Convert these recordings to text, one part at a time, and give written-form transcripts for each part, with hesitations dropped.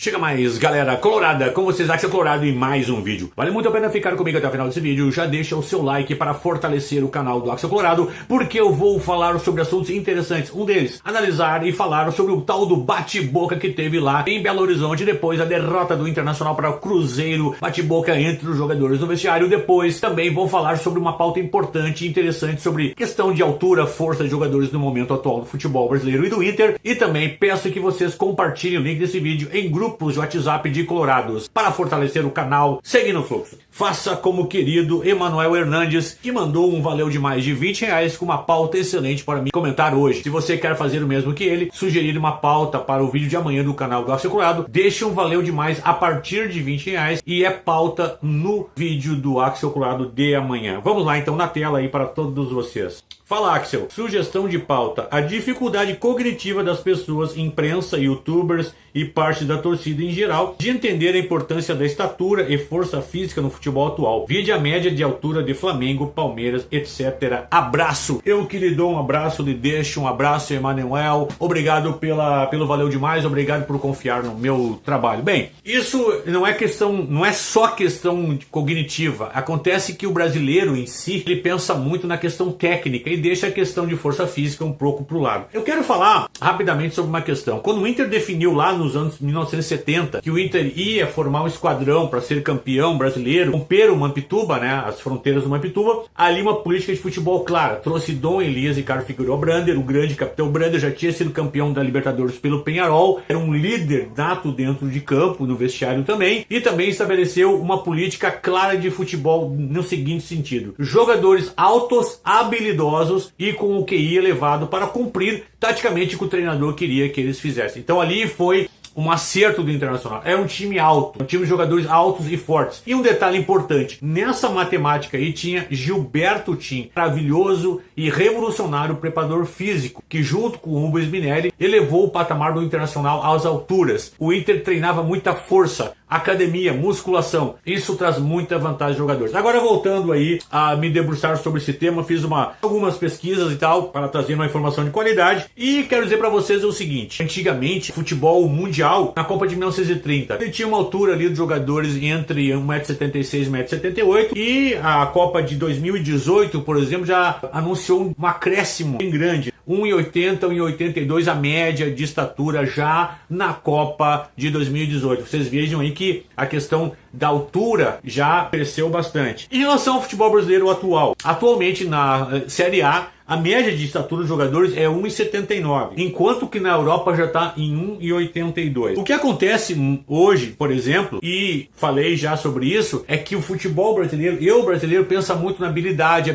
Chega mais, galera colorada, como vocês acham colorado em mais um vídeo. Vale muito a pena ficar comigo até o final desse vídeo. Já deixa o seu like para fortalecer o canal do Axel Colorado, porque eu vou falar sobre assuntos interessantes. Um deles, analisar e falar sobre o tal do bate-boca que teve lá em Belo Horizonte depois da derrota do Internacional para o Cruzeiro. Bate-boca entre os jogadores no vestiário. Depois também vou falar sobre uma pauta importante e interessante sobre questão de altura, força de jogadores no momento atual do futebol brasileiro e do Inter. E também peço que vocês compartilhem o link desse vídeo em grupos de WhatsApp de colorados para fortalecer o canal. Segue no fluxo. Faça como o querido Emanuel Hernandes, que mandou um valeu de mais de R$20 com uma pauta excelente para me comentar hoje. Se você quer fazer o mesmo que ele, sugerir uma pauta para o vídeo de amanhã do canal do Axel Colorado, deixe um valeu de mais a partir de R$20 e é pauta no vídeo do Axel Colorado de amanhã. Vamos lá então na tela aí para todos vocês. Fala, Axel. Sugestão de pauta: a dificuldade cognitiva das pessoas, imprensa, youtubers e parte da torcida em geral, de entender a importância da estatura e força física no futebol atual. Vide a média de altura de Flamengo, Palmeiras, etc. Abraço. Eu que lhe dou um abraço, lhe deixo um abraço, Emanuel. Obrigado pelo valeu demais, obrigado por confiar no meu trabalho. Bem, isso não é só questão cognitiva. Acontece que o brasileiro em si, ele pensa muito na questão técnica e deixa a questão de força física um pouco pro lado. Eu quero falar rapidamente sobre uma questão. Quando o Inter definiu lá nos anos 1970 que o Inter ia formar um esquadrão para ser campeão brasileiro, romper o Mampituba, né, as fronteiras do Mampituba, ali uma política de futebol clara. Trouxe Dom Elias e Ricardo Figueiredo Brander, o grande capitão Brander já tinha sido campeão da Libertadores pelo Peñarol, era um líder nato dentro de campo, no vestiário também, e também estabeleceu uma política clara de futebol no seguinte sentido: jogadores altos, habilidosos e com o QI elevado para cumprir taticamente o que o treinador queria que eles fizessem. Então ali foi um acerto do Internacional. É um time alto, um time de jogadores altos e fortes. E um detalhe importante, nessa matemática aí tinha Gilberto Tim, maravilhoso e revolucionário preparador físico, que junto com o Rubens Minelli elevou o patamar do Internacional às alturas. O Inter treinava muita força, academia, musculação. Isso traz muita vantagem aos jogadores. Agora voltando aí a me debruçar sobre esse tema, fiz algumas pesquisas e tal para trazer uma informação de qualidade e quero dizer para vocês o seguinte: antigamente, futebol mundial na Copa de 1930, ele tinha uma altura ali dos jogadores entre 1,76 m e 1,78 m e a Copa de 2018, por exemplo, já anunciou um acréscimo bem grande. 1,80, 1,82 a média de estatura já na Copa de 2018. Vocês vejam aí que a questão da altura já cresceu bastante. Em relação ao futebol brasileiro atual, atualmente na Série A, a média de estatura dos jogadores é 1,79, enquanto que na Europa já está em 1,82. O que acontece hoje, por exemplo, e falei já sobre isso, é que o futebol brasileiro, o brasileiro pensa muito na habilidade.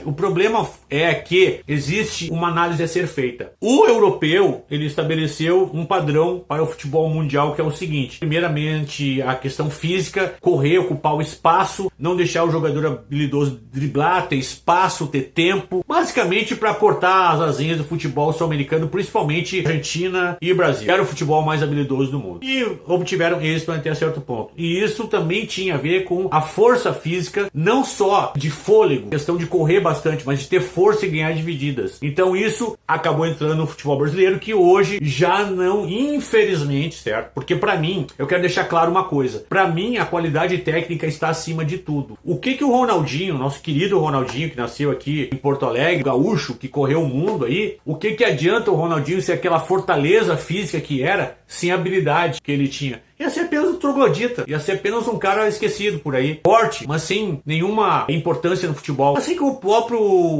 O problema é que existe uma análise a ser feita. O europeu, ele estabeleceu um padrão para o futebol mundial, que é o seguinte: primeiramente, a questão física, correr, ocupar o espaço, não deixar o jogador habilidoso driblar, ter espaço, ter tempo, basicamente para cortar as asinhas do futebol sul-americano, principalmente Argentina e Brasil. Era o futebol mais habilidoso do mundo. E obtiveram êxito até certo ponto. E isso também tinha a ver com a força física, não só de fôlego, questão de correr bastante, mas de ter força e ganhar divididas. Então isso acabou entrando no futebol brasileiro, que hoje já não, infelizmente, certo? Porque para mim, eu quero deixar claro uma coisa: para mim a qualidade técnica está acima de tudo. O que o Ronaldinho, nosso querido Ronaldinho, que nasceu aqui em Porto Alegre, gaúcho, que correu o mundo aí, o que adianta o Ronaldinho ser aquela fortaleza física que era, sem a habilidade que ele tinha? Ia ser apenas um troglodita, ia ser apenas um cara esquecido por aí, forte, mas sem nenhuma importância no futebol. Assim que o próprio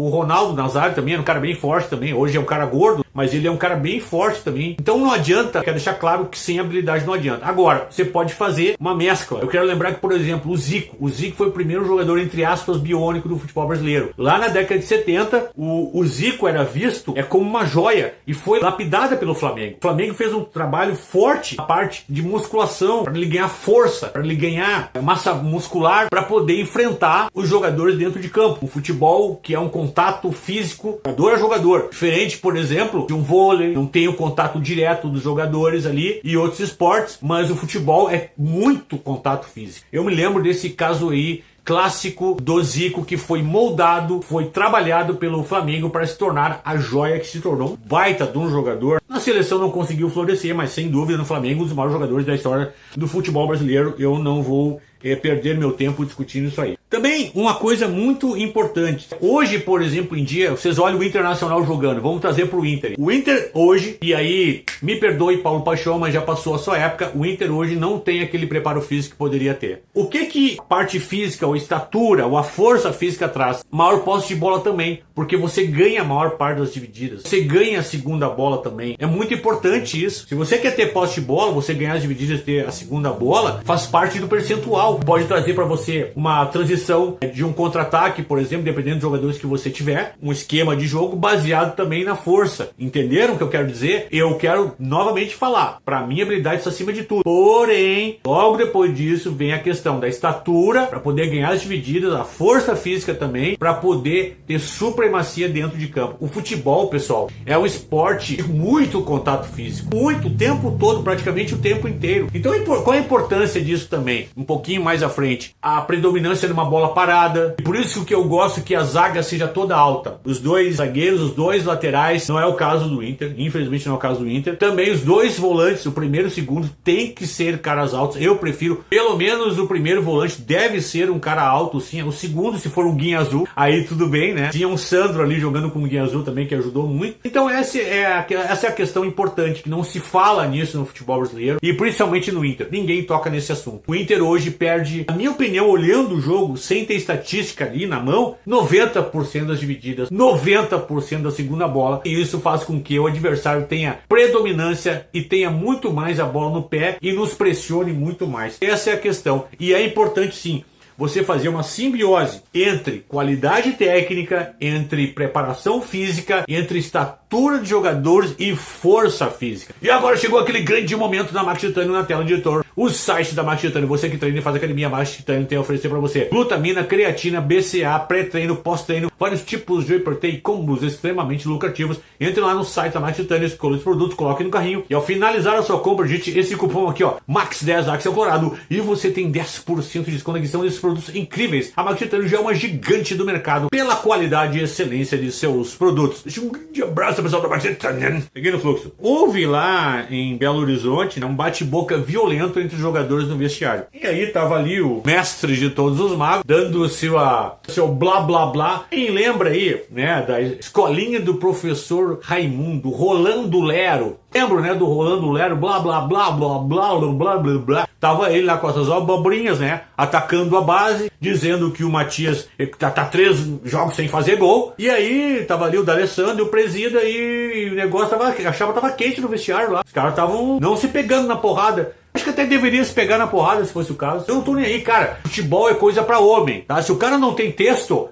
Ronaldo Nazário também era um cara bem forte também, hoje é um cara gordo, mas ele é um cara bem forte também. Então não adianta, quero deixar claro que sem habilidade não adianta. Agora, você pode fazer uma mescla. Eu quero lembrar que, por exemplo, o Zico foi o primeiro jogador, entre aspas, biônico do futebol brasileiro. Lá na década de 70, o Zico era visto como uma joia e foi lapidada pelo Flamengo. O Flamengo fez um trabalho forte na parte de musculação, para ele ganhar força, para ele ganhar massa muscular, para poder enfrentar os jogadores dentro de campo. O futebol, que é um contato físico, jogador a jogador. Diferente, por exemplo, de um vôlei, não tem o contato direto dos jogadores ali e outros esportes, mas o futebol é muito contato físico. Eu me lembro desse caso aí clássico do Zico, que foi moldado, foi trabalhado pelo Flamengo para se tornar a joia que se tornou. Um baita de um jogador. Na seleção não conseguiu florescer, mas sem dúvida no Flamengo, um dos maiores jogadores da história do futebol brasileiro. Eu não vou perder meu tempo discutindo isso aí. Também uma coisa muito importante. Hoje, por exemplo, em dia, vocês olham o Internacional jogando. Vamos trazer para o Inter. O Inter hoje, e aí me perdoe Paulo Paixão, mas já passou a sua época, o Inter hoje não tem aquele preparo físico que poderia ter. O que a parte física, ou estatura, ou a força física traz? Maior posse de bola também, porque você ganha a maior parte das divididas. Você ganha a segunda bola também. É muito importante isso. Se você quer ter posse de bola, você ganhar as divididas e ter a segunda bola, faz parte do percentual. Pode trazer para você uma transição de um contra-ataque, por exemplo, dependendo dos jogadores que você tiver, um esquema de jogo baseado também na força. Entenderam o que eu quero dizer? Eu quero novamente falar, para mim a habilidade está acima de tudo. Porém, logo depois disso vem a questão da estatura, para poder ganhar as divididas, a força física também, para poder ter supremacia dentro de campo. O futebol, pessoal, é um esporte de muito contato físico, muito, o tempo todo, praticamente o tempo inteiro. Então qual a importância disso também? Um pouquinho mais à frente, a predominância numa bola parada. E por isso que eu gosto que a zaga seja toda alta. Os dois zagueiros, os dois laterais, não é o caso do Inter, infelizmente não é o caso do Inter. Também os dois volantes, o primeiro e o segundo, tem que ser caras altos. Eu prefiro, pelo menos o primeiro volante deve ser um cara alto, sim. O segundo, se for um guinha azul, aí tudo bem, né? Tinha um Sandro ali jogando com o guinha azul também, que ajudou muito. Então essa é a questão importante, que não se fala nisso no futebol brasileiro, e principalmente no Inter. Ninguém toca nesse assunto. O Inter hoje perde, na minha opinião, olhando o jogo, sem ter estatística ali na mão, 90% das divididas, 90% da segunda bola, e isso faz com que o adversário tenha predominância e tenha muito mais a bola no pé e nos pressione muito mais. Essa é a questão, e é importante sim você fazer uma simbiose entre qualidade técnica, entre preparação física, entre estatura de jogadores e força física. E agora chegou aquele grande momento da Max Titânio na tela de editor. O site da Max Titânio, você que treina e faz academia, Max Titânio tem a oferecer para você glutamina, creatina, BCA, pré-treino, pós-treino, vários tipos de whey protein, combos extremamente lucrativos. Entre lá no site da Max Titânio, escolha os produtos, coloque no carrinho e ao finalizar a sua compra, digite esse cupom aqui, ó, MAX10 Axel Colorado, e você tem 10% de desconto na edição desses produtos incríveis. A Max Titânio já é uma gigante do mercado pela qualidade e excelência de seus produtos. Deixa um grande abraço, pessoal da Max Titânio. Peguei no fluxo. Houve lá em Belo Horizonte, né, um bate-boca violento entre os jogadores no vestiário. E aí tava ali o mestre de todos os magos, dando seu blá blá blá. Quem lembra aí, né, da escolinha do professor Raimundo, Rolando Lero. Lembro, né, do Rolando Lero, blá blá blá blá blá blá blá blá. Tava ele lá com essas abobrinhas, né, atacando a base, dizendo que o Matias tá 3 jogos sem fazer gol. E aí tava ali o D'Alessandro e o Presida, e o negócio a chapa tava quente no vestiário lá. Os caras estavam não se pegando na porrada. Acho que até deveria se pegar na porrada se fosse o caso. Eu não tô nem aí, cara. Futebol é coisa pra homem, tá? Se o cara não tem texto,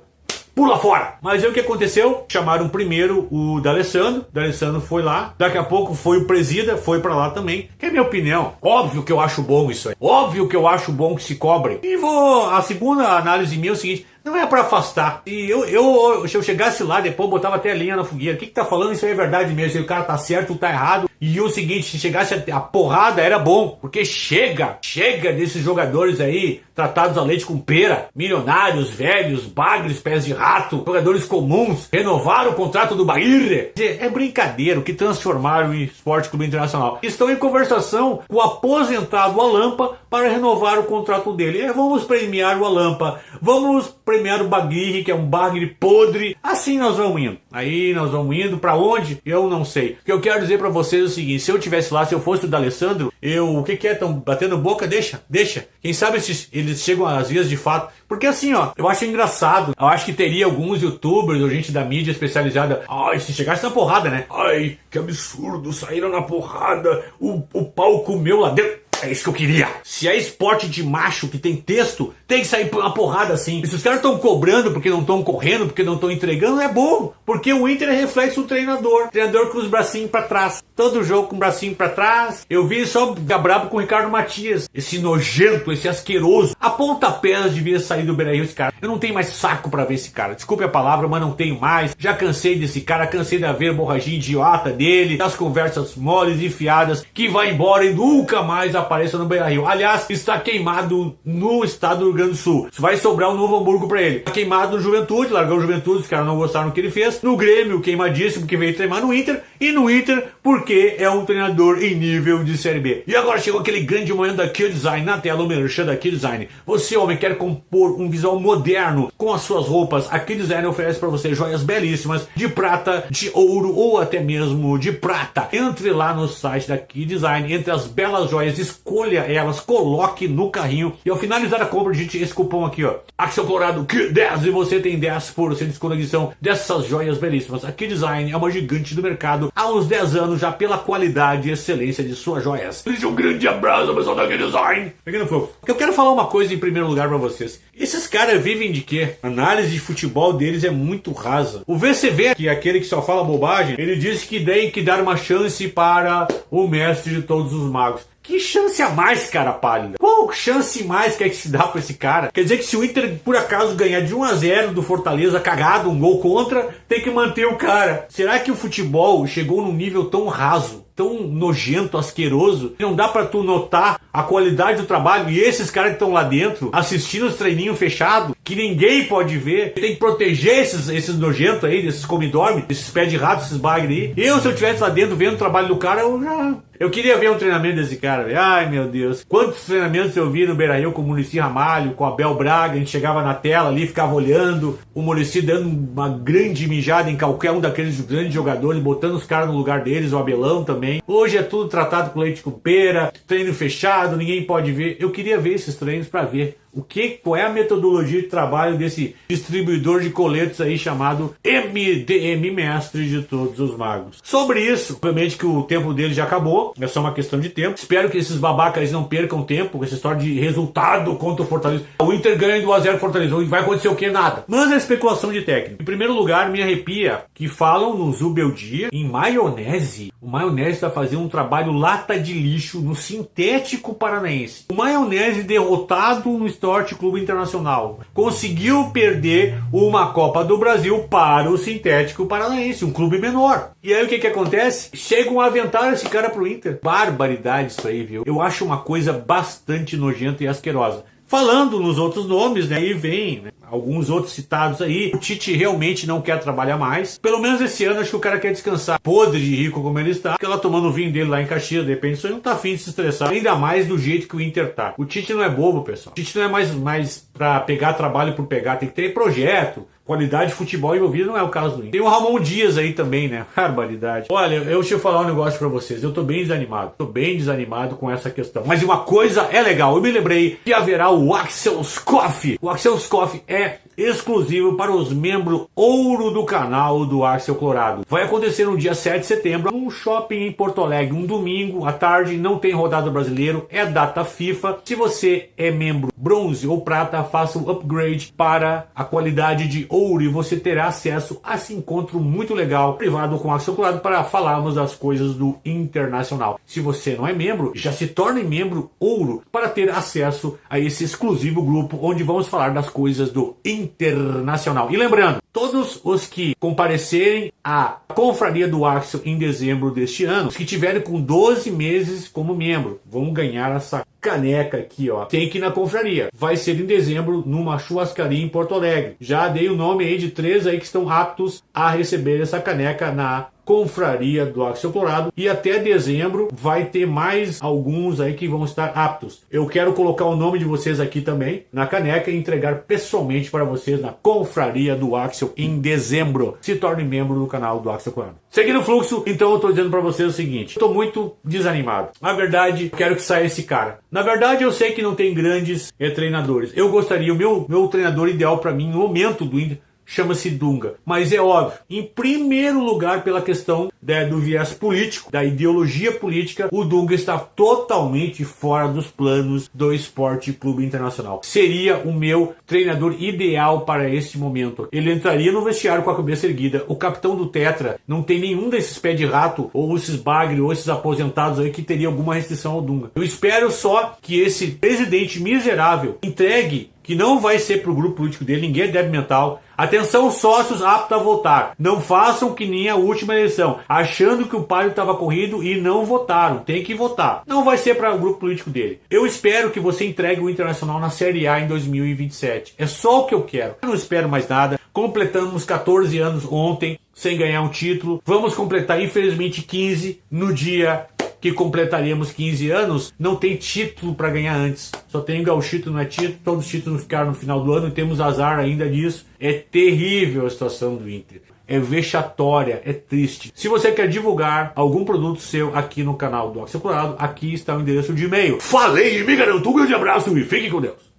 pula fora. Mas aí o que aconteceu? Chamaram primeiro o D'Alessandro. D'Alessandro foi lá. Daqui a pouco foi o Presida, foi pra lá também. Que é a minha opinião. Óbvio que eu acho bom isso aí. Óbvio que eu acho bom que se cobrem. E a segunda análise minha é o seguinte: não é pra afastar. E se eu chegasse lá depois, eu botava até a linha na fogueira. O que tá falando? Isso aí é verdade mesmo. Se o cara tá certo ou tá errado. E o seguinte, se chegasse a porrada, era bom. Porque chega desses jogadores aí, tratados a leite com pera. Milionários, velhos, bagres, pés de rato, jogadores comuns. Renovaram o contrato do Bahia. É brincadeira o que transformaram em Esporte Clube Internacional. Estão em conversação com o aposentado Alampa para renovar o contrato dele. Vamos premiar o Alampa. Vamos premiar o Baguirre, que é um bagre podre. Assim nós vamos indo. Aí nós vamos indo pra onde? Eu não sei. O que eu quero dizer pra vocês é o seguinte: se eu tivesse lá, se eu fosse o D'Alessandro, o que é? Tão batendo boca? Deixa. Quem sabe eles chegam às vias de fato. Porque assim, ó, eu acho engraçado. Eu acho que teria alguns youtubers ou gente da mídia especializada. Ai, se chegasse na porrada, né? Ai, que absurdo, saíram na porrada. O pau comeu lá dentro. É isso que eu queria. Se é esporte de macho que tem texto, tem que sair uma porrada assim. E se os caras estão cobrando porque não estão correndo, porque não estão entregando, é bom. Porque o Inter é reflexo do treinador. Treinador com os bracinhos pra trás. Todo jogo com o bracinho pra trás. Eu vi só ficar brabo com o Ricardo Matias. Esse nojento, esse asqueroso. A pontapés devia sair do Beira-Rio esse cara. Eu não tenho mais saco pra ver esse cara. Desculpe a palavra, mas não tenho mais. Já cansei desse cara. Cansei da verborragia idiota dele. Das conversas moles e fiadas que vai embora e nunca mais aparece apareça no Beira-Rio. Aliás, está queimado no estado do Rio Grande do Sul. Vai sobrar um Novo Hamburgo pra ele. Está queimado no Juventude, largou o Juventude, os caras não gostaram do que ele fez. No Grêmio, queimadíssimo, que veio treinar no Inter. E no Inter, porque é um treinador em nível de Série B. E agora chegou aquele grande momento da Kill Design. Na tela, o merchan da Kill Design. Você, homem, quer compor um visual moderno com as suas roupas? A Kill Design oferece para você joias belíssimas de prata, de ouro ou até mesmo de prata. Entre lá no site da Kill Design, entre as belas joias, escolha elas, coloque no carrinho e ao finalizar a compra, digite esse cupom aqui, ó, Axel Colorado Q10, e você tem 10% de desconto na edição dessas joias belíssimas. A Kill Design é uma gigante do mercado há uns 10 anos já pela qualidade e excelência de suas joias. Um grande abraço, pessoal da Kill Design. Pequeno fofo. Eu quero falar uma coisa em primeiro lugar para vocês. Esses caras vivem de quê? A análise de futebol deles é muito rasa. O VCV, que é aquele que só fala bobagem, ele disse que tem que dar uma chance para o mestre de todos os magos. Que chance a mais, cara pálida? Qual chance mais que é que se dá pra esse cara? Quer dizer que se o Inter, por acaso, ganhar de 1-0 do Fortaleza, cagado, um gol contra, tem que manter o cara. Será que o futebol chegou num nível tão raso, tão nojento, asqueroso, que não dá pra tu notar a qualidade do trabalho? E esses caras que estão lá dentro, assistindo os treininhos fechados, que ninguém pode ver, tem que proteger esses nojentos aí, desses come-dorme, esses pés de rato, esses bagre aí. Se eu estivesse lá dentro vendo o trabalho do cara, eu queria ver um treinamento desse cara, velho. Ai, meu Deus. Quantos treinamentos eu vi no Beira-Rio com o Muricy Ramalho, com o Abel Braga. A gente chegava na tela ali, ficava olhando. O Muricy dando uma grande mijada em qualquer um daqueles grandes jogadores, botando os caras no lugar deles, o Abelão também. Hoje é tudo tratado com leite com pera, treino fechado, ninguém pode ver. Eu queria ver esses treinos pra ver qual é a metodologia de trabalho desse distribuidor de coletes aí chamado MDM, Mestre de Todos os Magos. Sobre isso, obviamente que o tempo dele já acabou, é só uma questão de tempo. Espero que esses babacas não percam tempo com essa história de resultado contra o Fortaleza. O Inter ganha do 1-0 Fortaleza, vai acontecer o que? Nada. Mas é especulação de técnico. Em primeiro lugar, me arrepia que falam no Zubeldia em maionese. O Maionese está fazendo um trabalho lata de lixo no sintético paranaense. O Maionese derrotado no Esporte Clube Internacional conseguiu perder uma Copa do Brasil para o sintético paranaense, um clube menor. E aí o que acontece? Chegam a aventar esse cara pro Inter. Barbaridade isso aí, viu? Eu acho uma coisa bastante nojenta e asquerosa. Falando nos outros nomes, né? Aí vem, né, alguns outros citados aí. O Tite realmente não quer trabalhar mais. Pelo menos esse ano acho que o cara quer descansar. Podre de rico como ele está. Porque ela tomando o vinho dele lá em Caxias, de repente, isso aí não tá afim de se estressar. Ainda mais do jeito que o Inter tá. O Tite não é bobo, pessoal. O Tite não é mais pra pegar trabalho por pegar. Tem que ter projeto. Qualidade de futebol envolvida não é o caso do Inter. Tem o Ramon Dias aí também, né? Barbaridade. Olha, deixa eu falar um negócio pra vocês. Eu tô bem desanimado. Tô bem desanimado com essa questão. Mas uma coisa é legal. Eu me lembrei que haverá o Axel's Coffee. O Axel's Coffee é exclusivo para os membros ouro do canal do Axel Colorado. Vai acontecer no dia 7 de setembro, num shopping em Porto Alegre, um domingo à tarde, não tem rodada brasileiro, é data FIFA. Se você é membro bronze ou prata, faça um upgrade para a qualidade de ouro e você terá acesso a esse encontro muito legal, privado com o Axel Colorado, para falarmos das coisas do Internacional. Se você não é membro, já se torne membro ouro para ter acesso a esse exclusivo grupo onde vamos falar das coisas do Internacional. E lembrando, todos os que comparecerem à confraria do Axel em dezembro deste ano, os que tiverem com 12 meses como membro, vão ganhar essa caneca aqui, ó. Tem que ir na confraria. Vai ser em dezembro numa churrascaria em Porto Alegre. Já dei o nome aí de 3 aí que estão aptos a receber essa caneca na confraria do Axel Colorado, e até dezembro vai ter mais alguns aí que vão estar aptos. Eu quero colocar o nome de vocês aqui também na caneca e entregar pessoalmente para vocês na confraria do Axel em dezembro. Se torne membro do canal do Axel Colorado. Seguindo o fluxo, então eu tô dizendo para vocês o seguinte: eu tô muito desanimado. Na verdade, eu quero que saia esse cara. Na verdade, eu sei que não tem grandes treinadores. Eu gostaria, o meu treinador ideal para mim no momento do Inter chama-se Dunga. Mas é óbvio, em primeiro lugar pela questão do viés político, da ideologia política, o Dunga está totalmente fora dos planos do Esporte Clube Internacional. Seria o meu treinador ideal para este momento. Ele entraria no vestiário com a cabeça erguida. O capitão do Tetra não tem nenhum desses pés de rato, ou esses bagre, ou esses aposentados aí que teria alguma restrição ao Dunga. Eu espero só que esse presidente miserável entregue que não vai ser pro grupo político dele, ninguém é débil mental. Atenção, sócios aptos a votar. Não façam que nem a última eleição, achando que o palio estava corrido e não votaram. Tem que votar. Não vai ser para o grupo político dele. Eu espero que você entregue o Internacional na Série A em 2027. É só o que eu quero. Eu não espero mais nada. Completamos 14 anos ontem sem ganhar um título. Vamos completar, infelizmente, 15 no dia que completaríamos 15 anos. Não tem título para ganhar antes. Só tem gauchito, não é título. Todos os títulos ficaram no final do ano e temos azar ainda disso. É terrível a situação do Inter. É vexatória, é triste. Se você quer divulgar algum produto seu aqui no canal do Axel Colorado, aqui está o endereço de e-mail. Falei, me garanto, um grande abraço e fique com Deus.